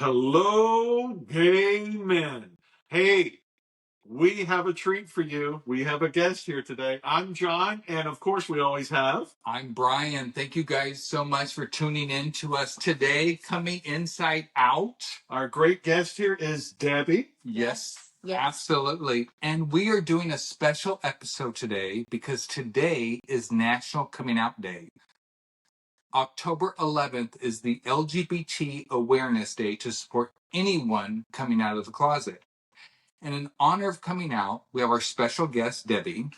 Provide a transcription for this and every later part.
Hello, gay men. Hey, we have a treat for you. We have a guest here today. I'm John, and of course, we always have. I'm Brian. Thank you guys so much for tuning in to us today, coming inside out. Our great guest here is Debbie. Yes. Absolutely. And we are doing a special episode today because today is National Coming Out Day. October 11th is the LGBT Awareness Day to support anyone coming out of the closet. And in honor of coming out, we have our special guest, Debbie.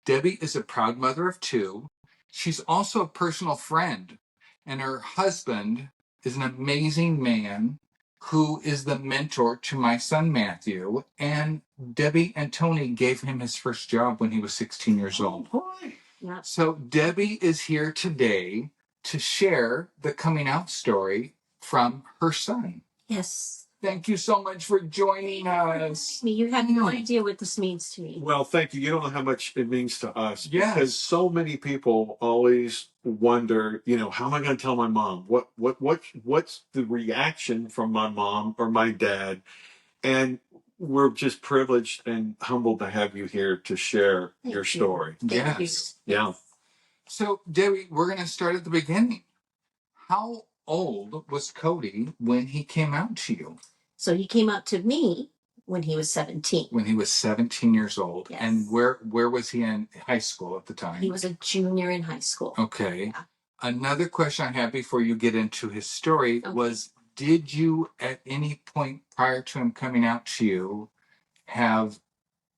Debbie is a proud mother of two. She's also a personal friend, and her husband is an amazing man who is the mentor to my son, Matthew. And Debbie and Tony gave him his first job when he was 16 years old. Yeah. So Debbie is here today to share the coming out story from her son. Yes. Thank you so much for joining us. You have no idea what this means to me. Well, thank you. You don't know how much it means to us. Yes. Because so many people always wonder, how am I going to tell my mom? What's the reaction from my mom or my dad? And we're just privileged and humbled to have you here to share your story. Thank you. Yeah. So, Debbie, we're going to start at the beginning. How old was Cody when he came out to you? So he came out to me when he was 17. When he was 17 years old. Yes. And where was he in high school at the time? He was a junior in high school. Okay. Yeah. Another question I have before you get into his story was, did you at any point prior to him coming out to you have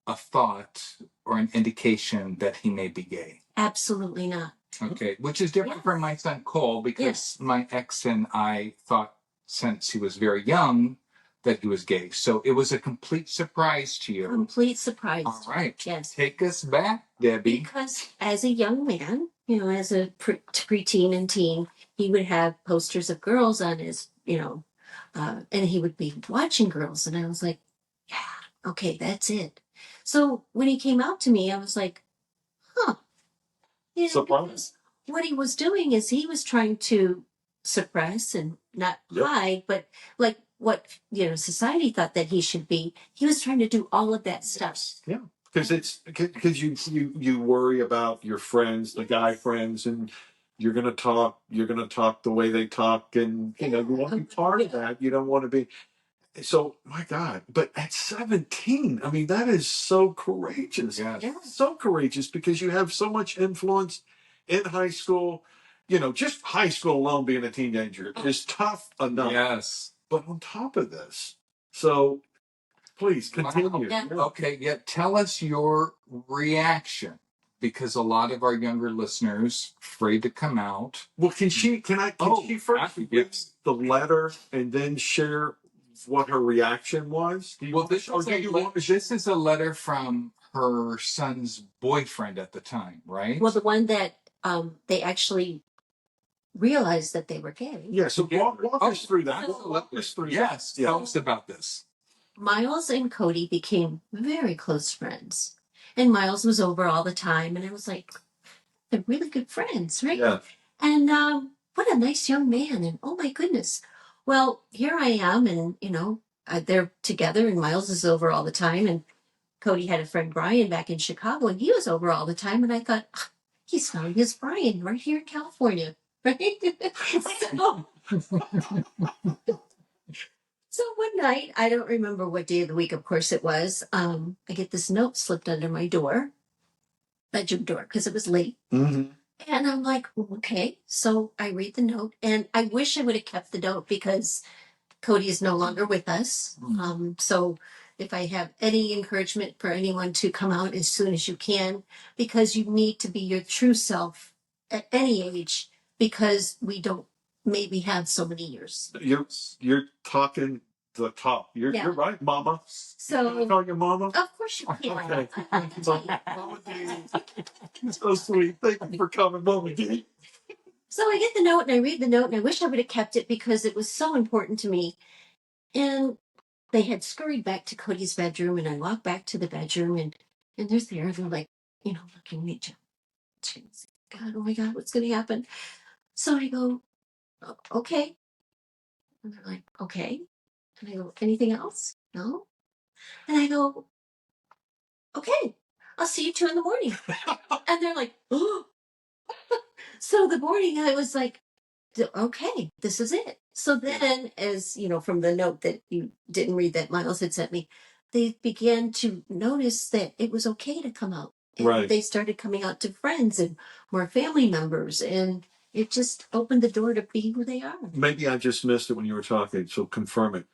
a thought or an indication that he may be gay? Absolutely not. Okay, which is different from my son Cole, because my ex and I thought since he was very young that he was gay. So it was a complete surprise to you. Complete surprise. All right. Yes. Take us back, Debbie. Because as a young man, as a preteen and teen, he would have posters of girls on his, and he would be watching girls. And I was like, yeah, okay, that's it. So when he came out to me, I was like, huh. Surprise. What he was doing is he was trying to suppress and not hide, but like what society thought that he should be. He was trying to do all of that stuff. Yeah, because you worry about your friends, the guy friends, and you're gonna talk the way they talk, and you want to be part of that. You don't want to be. So, my God, but at 17, I mean, that is so courageous. Yes. Yeah. So courageous because you have so much influence in high school. Just high school alone, being a teenager is tough enough. Yes. But on top of this, so please continue. Wow. Yeah. Okay, tell us your reaction, because a lot of our younger listeners afraid to come out. Well, can she first read the letter and then share what her reaction was? This is a letter from her son's boyfriend at the time, right? Well, the one that they actually realized that they were gay. Yeah, so walk us through that. Yes, tell us about this. Miles and Cody became very close friends. And Miles was over all the time. And I was like, they're really good friends, right? Yeah. And what a nice young man. And oh my goodness. Well, here I am. And, they're together and Miles is over all the time. And Cody had a friend, Brian, back in Chicago. And he was over all the time. And I thought, he's found his Brian right here in California. Right? So one night, I don't remember what day of the week, of course it was, I get this note slipped under my bedroom door, because it was late. Mm-hmm. And I'm like, okay. So I read the note, and I wish I would have kept the note because Cody is no longer with us. So if I have any encouragement for anyone to come out as soon as you can, because you need to be your true self at any age, because we don't maybe have so many years. You're talking the talk. You're right, Mama. So can I call you Mama? Of course you can. Okay. Mama D. So sweet. Thank you for coming, Mama D. So I get the note and I read the note, and I wish I would have kept it because it was so important to me. And they had scurried back to Cody's bedroom, and I walked back to the bedroom, and there's the air. They're like, looking at each other. God, oh my God, what's going to happen? So I go, okay. And they're like, okay. And I go, anything else? No. And I go, okay, I'll see you 2 a.m. And they're like, oh. So the morning I was like, okay, this is it. So then, as you know, from the note that you didn't read that Miles had sent me, they began to notice that it was okay to come out. And Right. they started coming out to friends and more family members. And it just opened the door to be who they are. Maybe I just missed it when you were talking, so confirm it.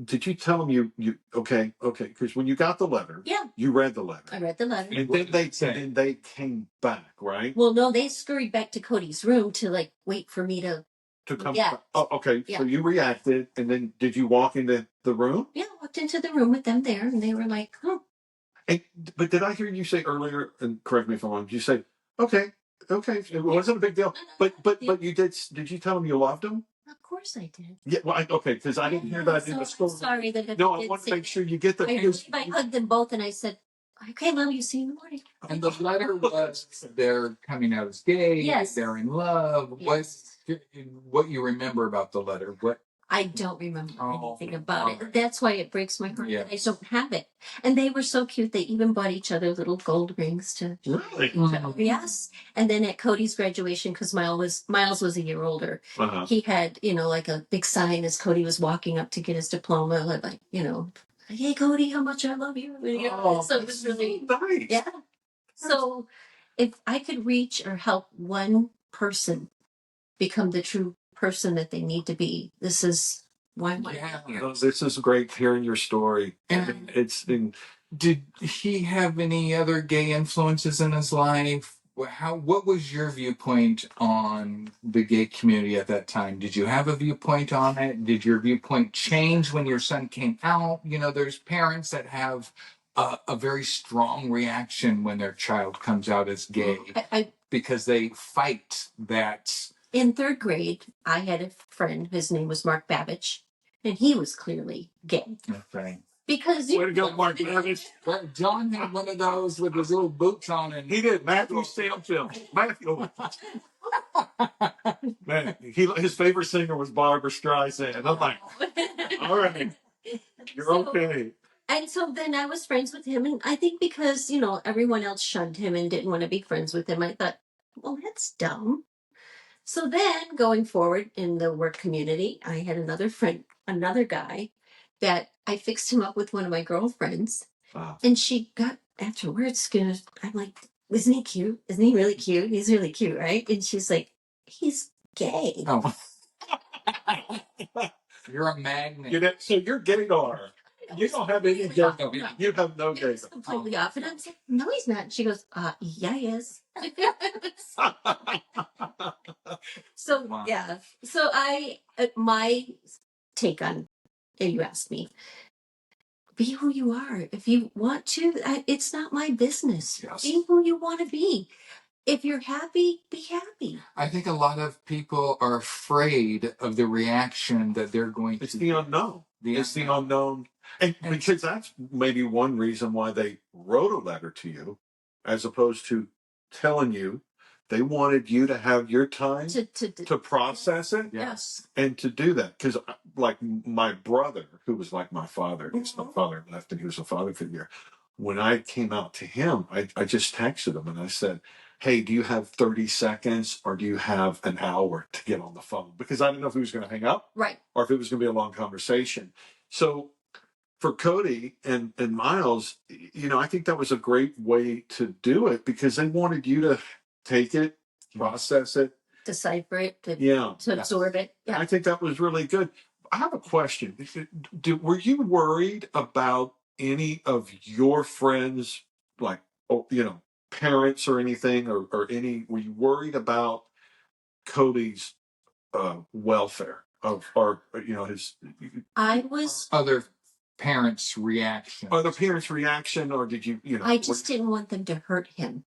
Did you tell them you okay? Because when you got the letter, Yeah, you read the letter, I read the letter. and then they came back, right? Well, no, they scurried back to Cody's room to like wait for me to come. Yeah. Back. Oh, okay. Yeah. So you reacted, and then did you walk into the room? Yeah, I walked into the room with them there, and they were like, "Oh." But did I hear you say earlier? And correct me if I'm wrong. You say, "Okay, it wasn't a big deal." But you did. Did you tell them you loved them? Of course I did. Yeah. Well, okay, because I didn't hear that in the school. Sorry that No, I want to make sure you get the. I hugged them both, and I said, "Okay, love you. See you in the morning." And the letter was they're coming out as gay. Yes. They're in love. Yes. What you remember about the letter? What? I don't remember anything about it. Right. That's why it breaks my heart. Yeah. That I don't have it. And they were so cute. They even bought each other little gold rings to. Really? Yes. And then at Cody's graduation, because Miles was a year older, he had like a big sign as Cody was walking up to get his diploma, like hey Cody, how much I love you. So it was really nice. Yeah. So if I could reach or help one person become the true person that they need to be, this is why I'm here. This is great hearing your story. And did he have any other gay influences in his life? What was your viewpoint on the gay community at that time? Did you have a viewpoint on it? Did your viewpoint change when your son came out? There's parents that have a very strong reaction when their child comes out as gay because they fight that. In 3rd grade, I had a friend, his name was Mark Babbage, and he was clearly gay. Okay. Because way to go, Mark Babbage. John had one of those with his little boots on, and he did. Matthew Stanfield. Matthew. Man, his favorite singer was Barbara Streisand. I'm like, all right, you're okay. And so then I was friends with him, and I think because everyone else shunned him and didn't want to be friends with him, I thought, well, that's dumb. So then going forward in the work community, I had another friend, another guy that I fixed him up with one of my girlfriends. Wow. And she got afterwards, I'm like, isn't he cute? Isn't he really cute? He's really cute, right? And she's like, he's gay. Oh. You're a magnet. So you're gay or you don't have any gay. You have no gay. It's completely off. And I'm like, no, he's not. And she goes, yeah, he is. So, wow. Yeah. So my take on, and you asked me, be who you are. If you want to, it's not my business. Yes. Be who you want to be. If you're happy, be happy. I think a lot of people are afraid of the reaction that they're going to. It's the unknown. It's the unknown. And because that's maybe one reason why they wrote a letter to you, as opposed to telling you. They wanted you to have your time to process it. Yes. And to do that. Because like my brother, who was like my father, his father left and he was a father figure. When I came out to him, I just texted him and I said, hey, do you have 30 seconds or do you have an hour to get on the phone? Because I didn't know if he was going to hang up. Right. Or if it was going to be a long conversation. So for Cody and Miles, I think that was a great way to do it because they wanted you to take it, process it, decipher it, to absorb it. Yeah. I think that was really good. I have a question. Were you worried about any of your friends, like, parents or anything, or any? Were you worried about Cody's welfare or his? I was other parents' reaction. Other parents' reaction, or did you? I just didn't want them to hurt him.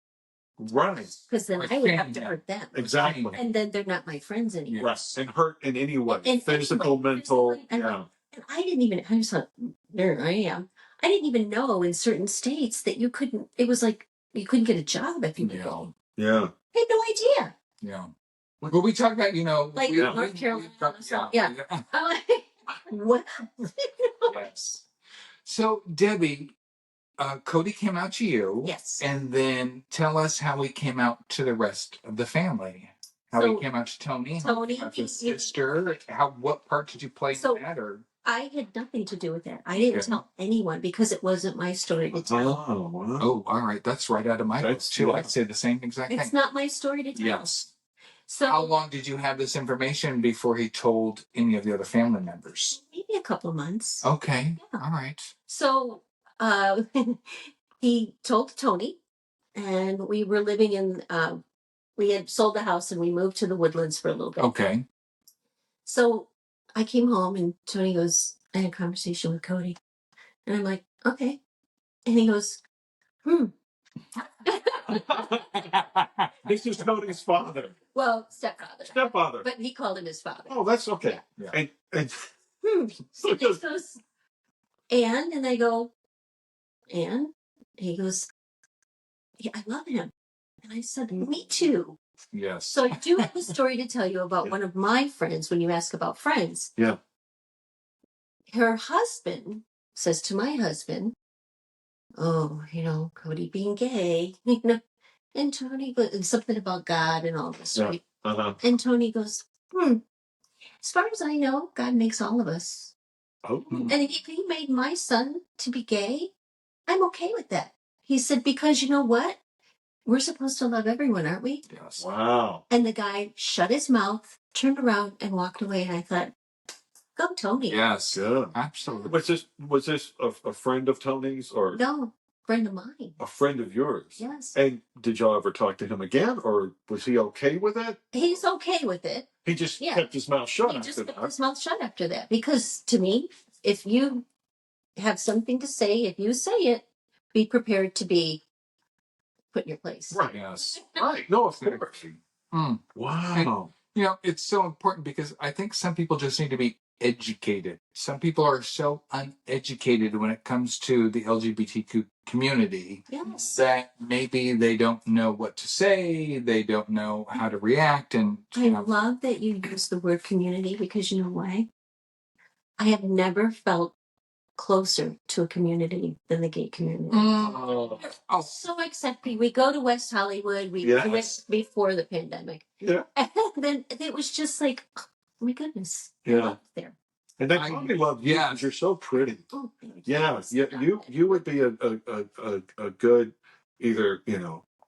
Right. Because then I would have to hurt them. Exactly. And then they're not my friends anymore. Right. And hurt in any way. And physical, mental. And I didn't even, I just thought, there I am. I didn't even know in certain states that you couldn't, it was like, you couldn't get a job if you were gay. Yeah. I had no idea. Yeah. Well, we talk about, like North Carolina. Yeah. What? Yes. So, Debbie, Cody came out to you. Yes. And then tell us how he came out to the rest of the family. How he came out to Tony. Tony, His sister. What part did you play in that? Or I had nothing to do with that. I didn't tell anyone because it wasn't my story to tell. Oh, wow. Oh, all right. That's right out of my book too. I'd say the same exact thing. It's not my story to tell. Yes. So how long did you have this information before he told any of the other family members? Maybe a couple of months. Okay. Yeah. All right. So he told Tony, and we were living in, we had sold the house and we moved to the Woodlands for a little bit. Okay. So I came home and Tony goes, I had a conversation with Cody. And I'm like, okay. And he goes, This is Cody's father. Well, stepfather. Stepfather. But he called him his father. Oh, that's okay. Yeah. And So he goes, and I go, and he goes, yeah, I love him. And I said, me too. Yes. So I do have a story to tell you about one of my friends when you ask about friends. Yeah. Her husband says to my husband, oh, Cody being gay, and Tony goes, something about God and all this, right? Uh-huh. And Tony goes, as far as I know, God makes all of us. Oh. And if he made my son to be gay, I'm okay with that. He said, because you know what? We're supposed to love everyone, aren't we? Yes. Wow. And the guy shut his mouth, turned around, and walked away. And I thought, go Tony. Yes. Good. Absolutely. Was this a friend of Tony's or No, friend of mine. a friend of yours? Yes. And did y'all ever talk to him again, or was he okay with it? He's okay with it. He just kept his mouth shut. He just kept his mouth shut after that. Because to me, if you have something to say, if you say it, be prepared to be put in your place. Right. Yes. Right. No, of course. Mm. Wow. And, it's so important because I think some people just need to be educated. Some people are so uneducated when it comes to the LGBTQ community that maybe they don't know what to say, they don't know how to react. And I love that you use the word community because you know why? I have never felt closer to a community than the gay community. So accepting. We go to West Hollywood. We went before the pandemic. Yeah. And then it was just like, oh my goodness. Yeah. I love there. And they probably love you because you're so pretty. Oh, yeah. You would be a good either,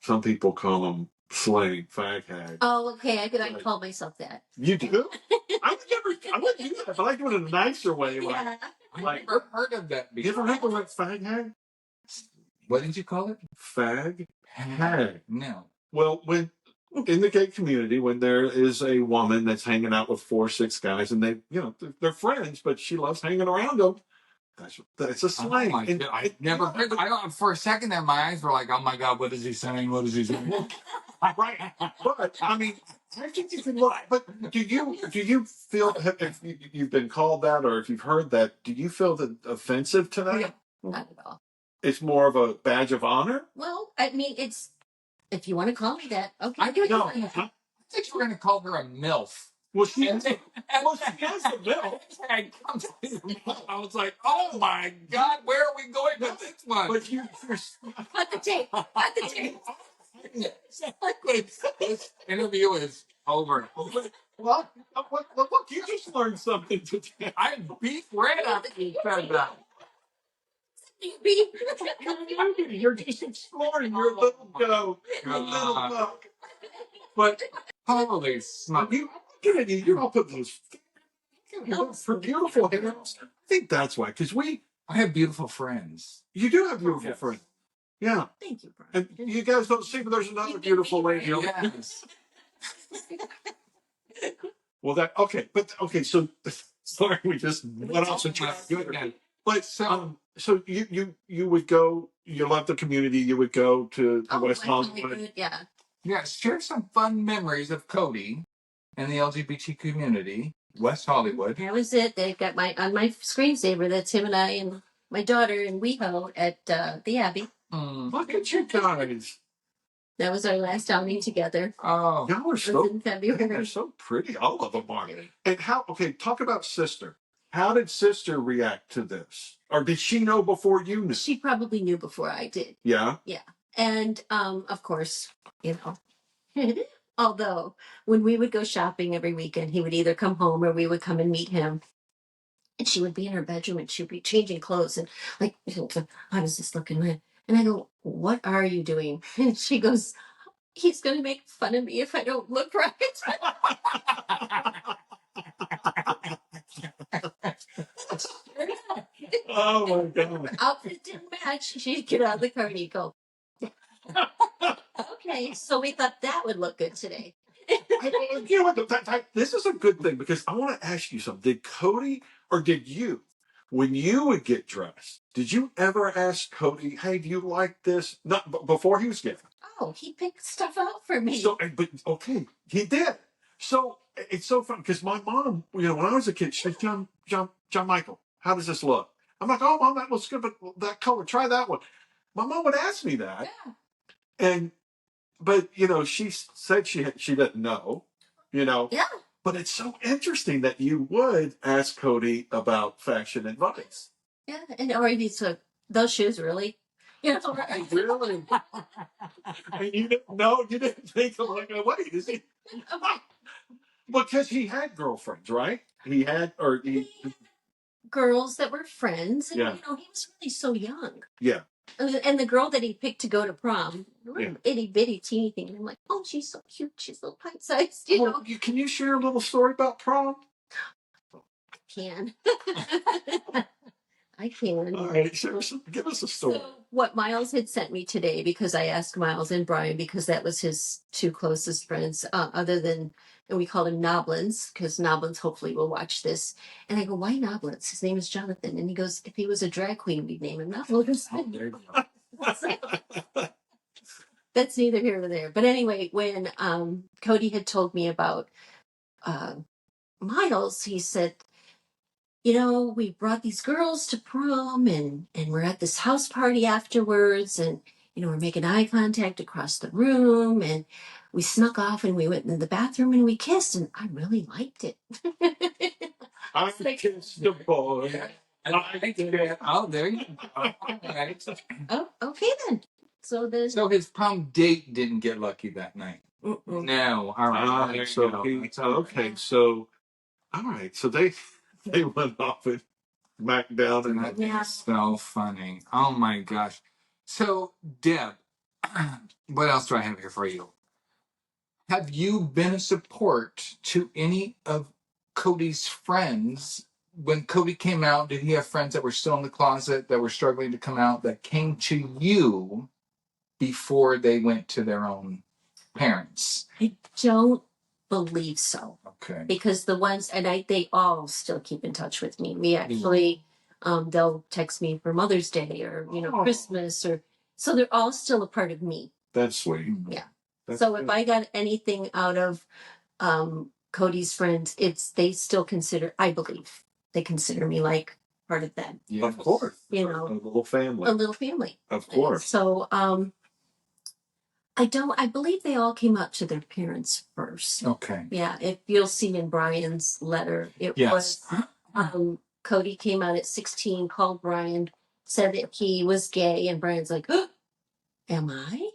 some people call them slang fag hag. Oh, okay. I call myself that. You do? I would do that, but I do it in a nicer way. Yeah. I've never heard of that before. You ever heard the word fag hag? What did you call it? Fag hag. No. Well, when in the gay community, when there is a woman that's hanging out with 4 or 6 guys, and they, they're friends, but she loves hanging around them. That's a slang. I never heard. For a second there, my eyes were like, "Oh my God, what is he saying? What is he saying?" Right, but I mean, I think you can look. But do you feel if you've been called that, or if you've heard that, do you feel that offensive to that? Yeah, not at all. It's more of a badge of honor. Well, I mean, it's if you want to call me that, okay. I think you were going to call her a MILF. Well, she has the milk. I was like, oh my God, where are we going with this one? But you're Cut the tape. Cut the tape. Exactly. This interview is over. Well, look, you just learned something today. I beat red after you said that. You're just exploring your little go. Your little book. But holy smoke. You're all putting those for beautiful hands. I think that's why, because I have beautiful friends. You do have beautiful friends. Yeah. Thank you, Brian. And you guys don't see, but there's another beautiful lady. Yes. Well, so sorry, we just went off the track. But so you would go. You love the community. You would go to West Hollywood. Yeah. Yeah. Share some fun memories of Cody and the LGBT community, West Hollywood. That was it. They got on my screensaver. That's him and I and my daughter in WeHo at the Abbey. Look at you guys. That was our last outing together. Oh, y'all are so in February. They're so pretty. All of them are. And how? Okay, talk about sister. How did sister react to this? Or did she know before you knew? She probably knew before I did. Yeah? Yeah. And of course, you know, although when we would go shopping every weekend, he would either come home or we would come and meet him. And she would be in her bedroom and she'd be changing clothes and like, how does this look? And I go, what are you doing? And she goes, he's going to make fun of me if I don't look right. Oh my God. Outfit didn't match. She'd get out of the car and he'd go, okay, so we thought that would look good today. You know what? This is a good thing because I want to ask you something. Did Cody or did you, when you would get dressed, did you ever ask Cody, "Hey, do you like this?" Not before he was gay. Oh, he picked stuff out for me. So, but okay, he did. So it's so fun because my mom, you know, when I was a kid, she said, John Michael, how does this look? I'm like, oh, mom, that looks good, but that color, try that one. My mom would ask me that, Yeah. and but you know, she said she didn't know, you know. Yeah. But it's so interesting that you would ask Cody about fashion advice. Yeah, and or he took those shoes, really? You know, Really? And you didn't know, you didn't think of like, wait, is he? Because he had girlfriends, right? He had, or he, girls that were friends, and yeah, you know, he was really so young. yeah. And the girl that he picked to go to prom, Yeah. itty bitty teeny thing. And I'm like, oh, she's so cute. She's a little pint sized, you know. Can you share a little story about prom? Can. I can. All right, give us a story. So what Miles had sent me today, because I asked Miles and Brian, because that was his two closest friends, other than, and we called him Noblins, because Noblins hopefully will watch this. And I go, why Noblins? His name is Jonathan. And he goes, if he was a drag queen, we'd name him Noblins. Oh, there you go. That's neither here nor there. But anyway, when Cody had told me about Miles, he said, you know, we brought these girls to prom and we're at this house party afterwards, and you know, we're making eye contact across the room, and we snuck off and we went into the bathroom and we kissed, and I really liked it. I kissed the boy. Oh, there you go. All right. Oh, okay then. So his prom date didn't get lucky that night. Mm-mm. No. All right. There you go. Okay, so all right, so they went off and smacked down and That is so funny. Oh my gosh. So, Deb, what else do I have here for you? Have you been a support to any of Cody's friends? When Cody came out, did he have friends that were still in the closet that were struggling to come out that came to you before they went to their own parents? I don't believe so. Okay. Because the ones, and they all still keep in touch with me. We actually, they'll text me for Mother's Day or, you know, Christmas, or, so they're all still a part of me. That's sweet. Yeah. That's so good. if I got anything out of Cody's friends, they still consider, I believe, they consider me like part of them. Yes. Of course. You know, a little family. A little family. Of course. So, I believe they all came out to their parents first. Okay. Yeah, if you'll see in Brian's letter, it was Cody came out at 16, called Brian, said that he was gay, and Brian's like, oh, am I?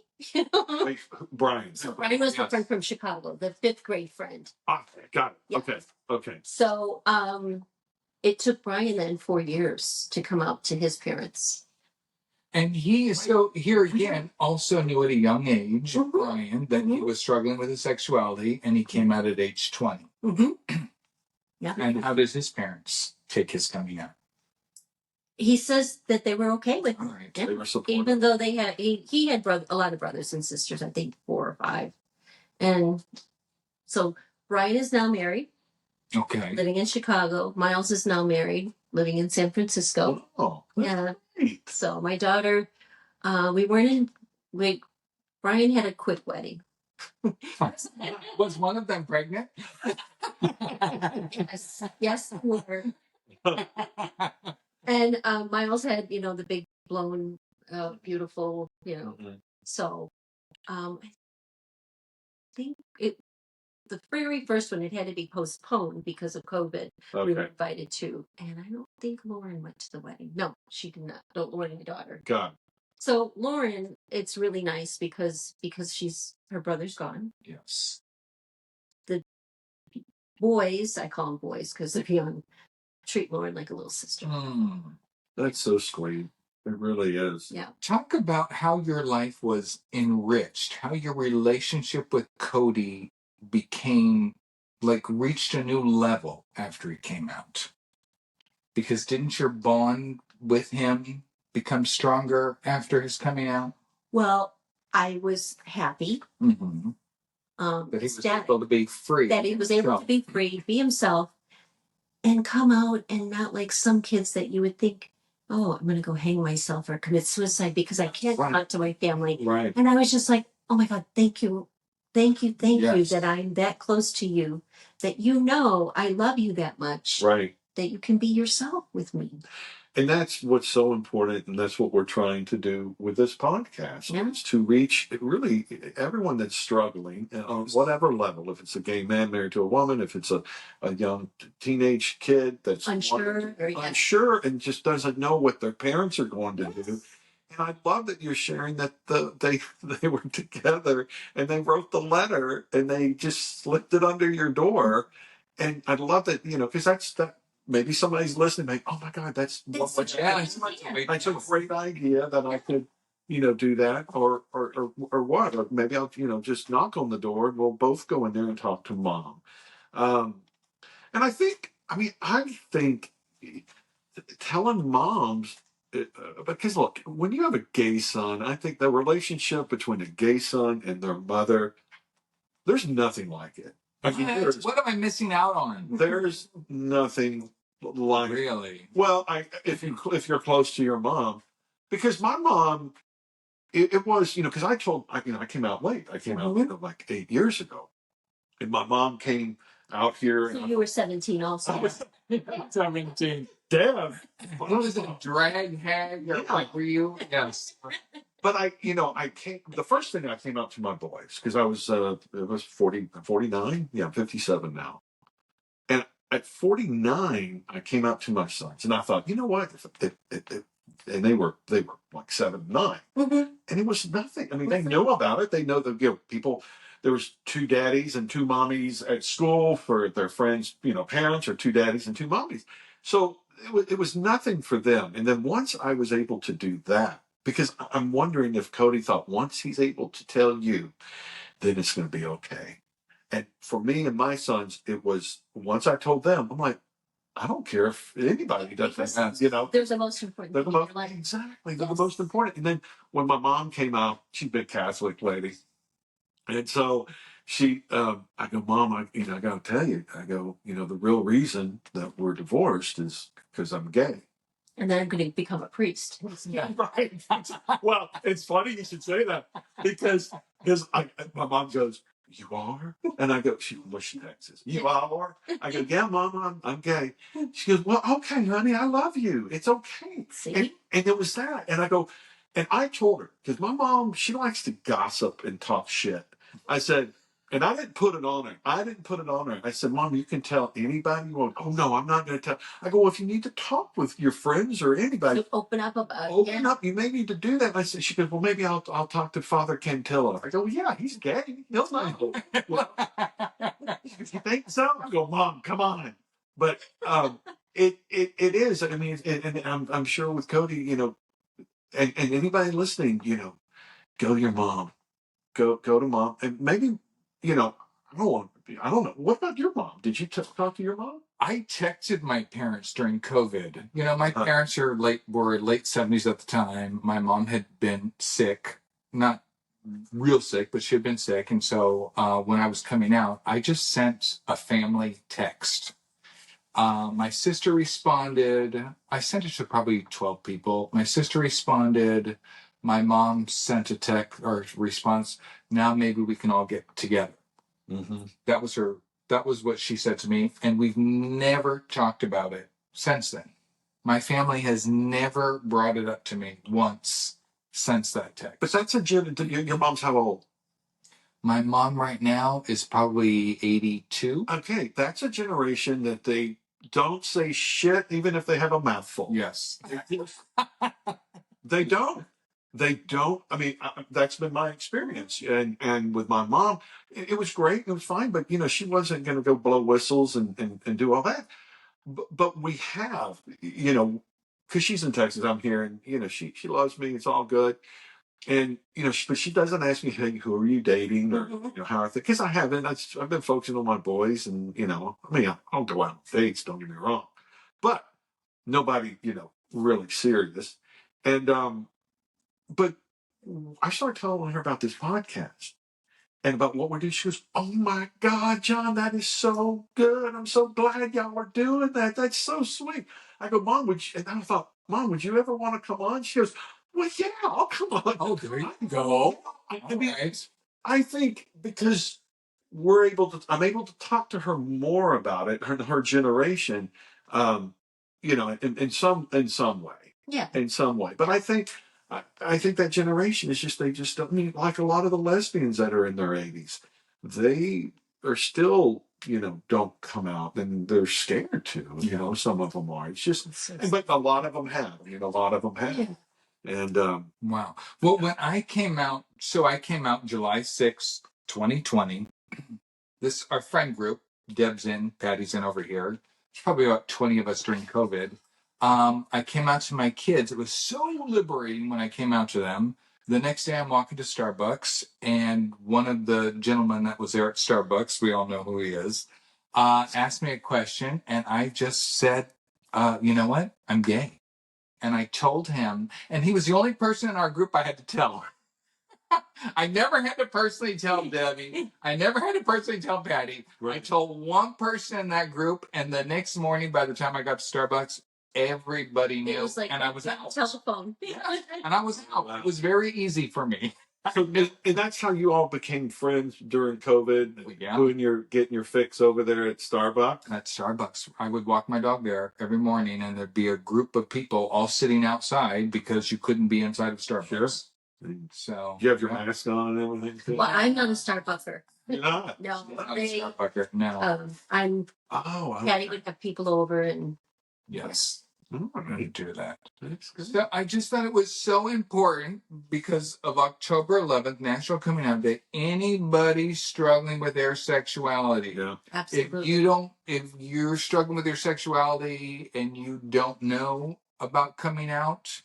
Wait, Brian. So Brian was a friend from Chicago, the 5th grade friend. Got it. Yeah. Okay. So it took Brian then 4 years to come out to his parents. And he is so here again, also knew at a young age, Brian, that he was struggling with his sexuality, and he came out at age 20. Yeah. And how does his parents take his coming out? He says that they were okay with it. All right. Yeah. They were supportive. Even though they had, he had a lot of brothers and sisters, I think 4 or 5. And so Brian is now married. Okay. Living in Chicago. Miles is now married, living in San Francisco. Oh, yeah. Great. So my daughter, Brian had a quick wedding. Was one of them pregnant? Yes, we were. And Miles had, you know, the big blown, beautiful, you know. So I think the very first one, it had to be postponed because of COVID. We were invited to, and I don't think Lauren went to the wedding. No, she did not. Don't Lauren, my daughter. God. So Lauren, it's really nice because her brother's gone. Yes. The boys, I call them boys because they're young, treat Lauren like a little sister. That's so sweet. It really is. Yeah. Talk about how your life was enriched, how your relationship with Cody reached a new level after he came out. Because didn't your bond with him become stronger after his coming out? Well, I was happy. Mm-hmm. That he was able to be free. That he was able to be free, be himself, and come out and not like some kids that you would think, oh, I'm going to go hang myself or commit suicide because I can't talk to my family. Right. And I was just like, oh my God, thank you. Thank you that I'm that close to you, that I love you that much. Right. That you can be yourself with me. And that's what's so important, and that's what we're trying to do with this podcast, is to reach really everyone that's struggling on whatever level. If it's a gay man married to a woman, if it's a young teenage kid that's unsure and just doesn't know what their parents are going to do. And I love that you're sharing that they were together and they wrote the letter and they just slipped it under your door. And I love that, because that. Maybe somebody's listening, like, oh my God, that's a great idea that I could, do that, or what, or maybe I'll, just knock on the door and we'll both go in there and talk to mom. And I think telling moms, because look, when you have a gay son, I think the relationship between a gay son and their mother, there's nothing like it. What am I missing out on? There's nothing like really. Well, if you're close to your mom, because my mom, it was because I came out late. I came out like 8 years ago, and my mom came out here. So you were 17 also. I was 17. Damn. Was it a drag hag? Were you? Yes. But I came. The first thing I came out to my boys because I was it was 49. Yeah, I'm 57 now. And at 49, I came out to my sons, and I thought, you know what? And they were like 7, 9, and it was nothing. I mean, they know about it. They know that people. There was 2 daddies and 2 mommies at school for their friends, parents, or 2 daddies and 2 mommies. So it was nothing for them. And then once I was able to do that, because I'm wondering if Cody thought once he's able to tell you, then it's going to be okay. And for me and my sons, it was once I told them, I'm like, I don't care if anybody does that. They're the most important. Exactly. They're the most important. And then when my mom came out, she's a big Catholic lady. And so I go, Mom, I got to tell you, I go, the real reason that we're divorced is because I'm gay. And then I'm going to become a priest. Yeah, right. Well, it's funny you should say that because my mom goes, you are? And I go, she Texas. You are? I go, yeah, Mom, I'm gay. She goes, well, okay, honey, I love you. It's okay. See? And it was that. And I go, and I told her, because my mom, she likes to gossip and talk shit. I said, and I didn't put it on her. I said, Mom, you can tell anybody you want. Oh, no, I'm not going to tell. I go, well, if you need to talk with your friends or anybody. So open up about it. Open up. You may need to do that. And I said, she goes, well, maybe I'll talk to Father Cantilla. I go, well, yeah, he's gay. He'll know. Well, if you think so? I go, Mom, come on. But it is. I mean, and I'm sure with Cody, and anybody listening, go to your mom. Go to mom. And maybe, I don't know. What about your mom? Did you talk to your mom? I texted my parents during COVID. My parents were late 70s at the time. My mom had been sick, not real sick, but she had been sick. And so when I was coming out, I just sent a family text. My sister responded. I sent it to probably 12 people. My sister responded. My mom sent a text or response. Now maybe we can all get together. Mm-hmm. That was what she said to me. And we've never talked about it since then. My family has never brought it up to me once since that text. But that's your mom's how old? My mom right now is probably 82. Okay, that's a generation that they don't say shit even if they have a mouthful. Yes. They don't. They don't. I mean, that's been my experience. And with my mom, it was great. It was fine. But, she wasn't going to go blow whistles and do all that. But we have, because she's in Texas, I'm here, and, she loves me. It's all good. And, but she doesn't ask me, hey, who are you dating? Or, how are things? Because I haven't. I've been focusing on my boys. And, I'll go out on dates, don't get me wrong. But nobody, really serious. And, but I started telling her about this podcast and about what we're doing. She goes, oh my God, John, that is so good. I'm so glad y'all are doing that. That's so sweet. I go, Mom, and I thought, Mom, would you ever want to come on? She goes, well, yeah, I'll come on. Oh, there you go. I mean, I think because I'm able to talk to her more about it, her generation, in some way. Yeah. In some way. But I think that generation is they just don't mean like a lot of the lesbians that are in their 80s. They are still, don't come out and they're scared to, some of them are. It's just, but a lot of them have, a lot of them have. Yeah. And, Wow. Well, when I came out July 6th, 2020. Our friend group, Deb's in, Patty's in over here. There's probably about 20 of us during COVID. I came out to my kids. It was so liberating when I came out to them. The next day I'm walking to Starbucks, and one of the gentlemen that was there at Starbucks, we all know who he is, asked me a question, and I just said, you know what? I'm gay. And I told him, and he was the only person in our group I had to tell. I never had to personally tell Debbie. I never had to personally tell Patty. Right. I told one person in that group, and the next morning, by the time I got to Starbucks, everybody knew, and I was out. Telephone. Yeah. And I was out. Wow. It was very easy for me. So, and that's how you all became friends during COVID? Yeah. When you're getting your fix over there at Starbucks? At Starbucks. I would walk my dog there every morning, and there'd be a group of people all sitting outside because you couldn't be inside of Starbucks. Sure. So you have your mask on and everything? Well, I'm not a Starbucker. You're not? No. No. I'm Patty okay. would have people over and yes. I'm going to do that. Good. So I just thought it was so important because of October 11th, National Coming Out Day. Anybody struggling with their sexuality, yeah. Absolutely. If you're struggling with your sexuality and you don't know about coming out,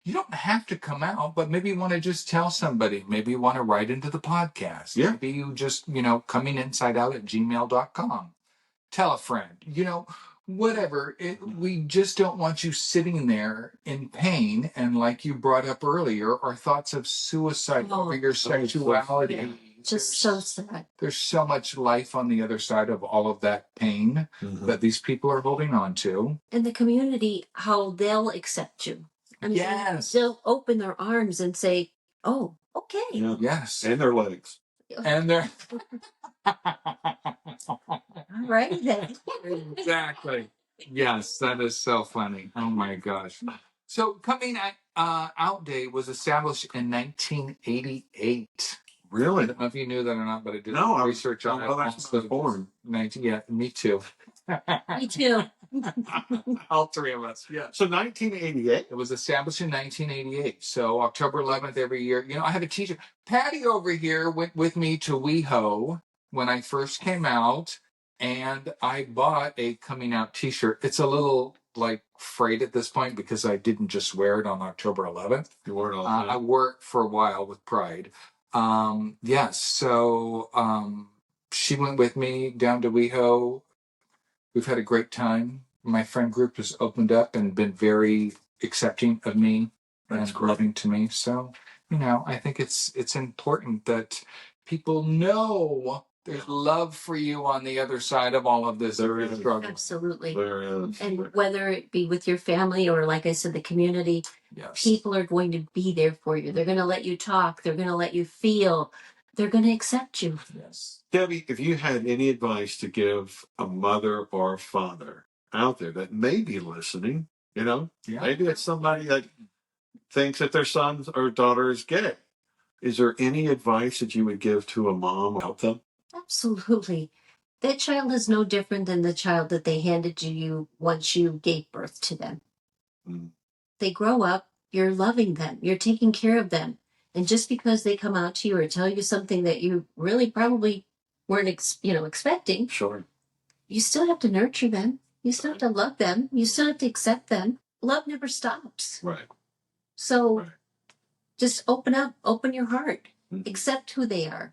you don't have to come out, but maybe you want to just tell somebody. Maybe you want to write into the podcast. Yeah. Maybe you just, cominginsideout@gmail.com. Tell a friend, whatever. We just don't want you sitting there in pain. And like you brought up earlier, our thoughts of suicide over your sexuality. Yeah. Just so sad. There's so much life on the other side of all of that pain that these people are holding on to. And the community, how they'll accept you. I mean, yes. They'll open their arms and say, oh, okay. Yeah. Yes. And their legs. And their... All right then. Exactly. Yes, that is so funny. Oh my gosh. So Coming Out Day was established in 1988. Really? I don't know if you knew that or not, but I did research on it. Well, that's born. 19, yeah, me too. Me too. All three of us. Yeah. So 1988. It was established in 1988. So October 11th every year. I have a teacher. Patty over here went with me to WeHo when I first came out, and I bought a coming out t-shirt. It's a little frayed at this point because I didn't just wear it on October 11th. You wore it all the time. I wore it for a while with pride. Yes. So she went with me down to WeHo. We've had a great time. My friend group has opened up and been very accepting of me and loving to me. So, I think it's important that people know there's love for you on the other side of all of this struggle. Absolutely. There is. And whether it be with your family or, like I said, the community, yes. People are going to be there for you. They're going to let you talk. They're going to let you feel. They're going to accept you. Yes. Debbie, if you had any advice to give a mother or a father out there that may be listening, maybe it's somebody that thinks that their son or daughter is gay. Is there any advice that you would give to a mom about them? Absolutely. That child is no different than the child that they handed to you once you gave birth to them. Mm. They grow up, you're loving them, you're taking care of them. And just because they come out to you or tell you something that you really probably weren't expecting, Sure. you still have to nurture them. You still have to love them. You still have to accept them. Love never stops. Right. So Right. just open up, open your heart, accept who they are,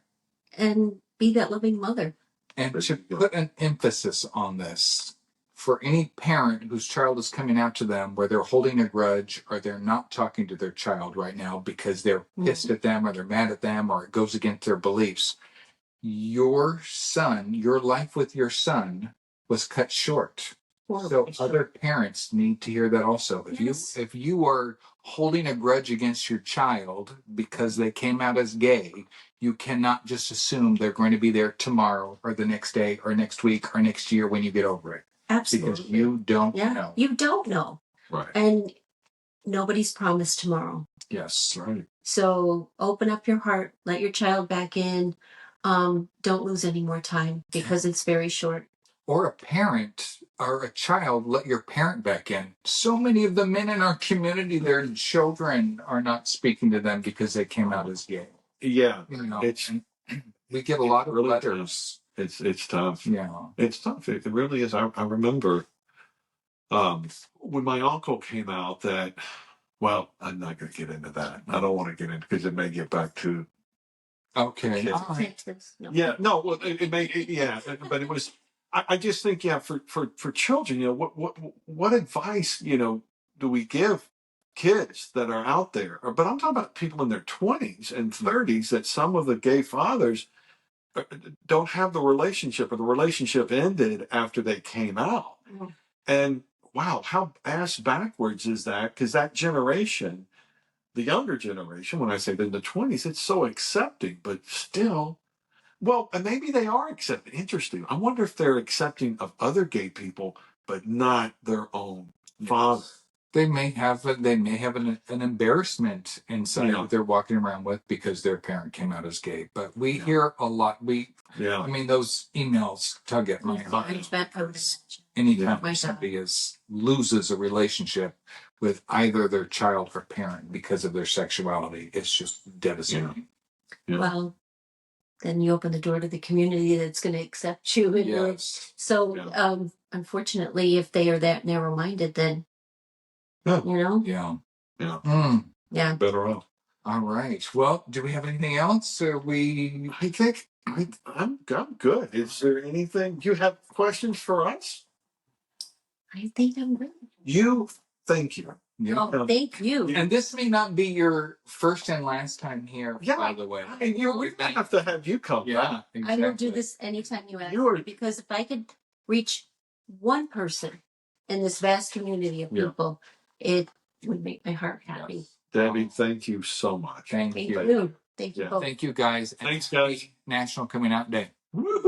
and be that loving mother. And to put an emphasis on this, for any parent whose child is coming out to them where they're holding a grudge or they're not talking to their child right now because they're pissed at them or they're mad at them or it goes against their beliefs, your son, your life with your son was cut short. So other parents need to hear that also. If you are holding a grudge against your child because they came out as gay, you cannot just assume they're going to be there tomorrow or the next day or next week or next year when you get over it. Absolutely. Because you don't know. You don't know. Right. And nobody's promised tomorrow. Yes. Right. So open up your heart, let your child back in. Don't lose any more time because it's very short. Or a parent or a child, let your parent back in. So many of the men in our community, their children are not speaking to them because they came out as gay. Yeah. It's we get a lot of really letters. Tough. It's tough. Yeah. It's tough. It really is. I remember when my uncle came out that, well, I'm not going to get into that. I don't want to get into because it may get back to. Okay. No. Yeah. No. Well, it may. Yeah. But it was. I just think, yeah, for children, what advice, do we give kids that are out there? But I'm talking about people in their 20s and 30s that some of the gay fathers don't have the relationship, or the relationship ended after they came out. Mm-hmm. And wow, how ass backwards is that? Because that generation, the younger generation, when I say in the 20s, it's so accepting, but still. Well, and maybe they are accepting. Interesting. I wonder if they're accepting of other gay people, but not their own father. They may have an embarrassment inside that they're walking around with because their parent came out as gay. But we hear a lot. I mean, those emails tug at my heart. Anytime somebody loses a relationship with either their child or parent because of their sexuality, it's just devastating. Yeah. Well, then you open the door to the community that's going to accept you. Yes. So, unfortunately, if they are that narrow-minded, then, Yeah. Yeah. Better off. All right. Well, do we have anything else? I think I'm good. Is there anything? You have questions for us? I think I'm good. Thank you. Yeah. Oh, thank you. And this may not be your first and last time here, by the way. And we have to have you come back. Exactly. I will do this anytime you ask me, because if I could reach one person in this vast community of people, it would make my heart happy. Yes. Debbie, thank you so much. Thank you. Thank you both. Thank you, guys. Thanks, guys. National Coming Out Day. Woo-hoo.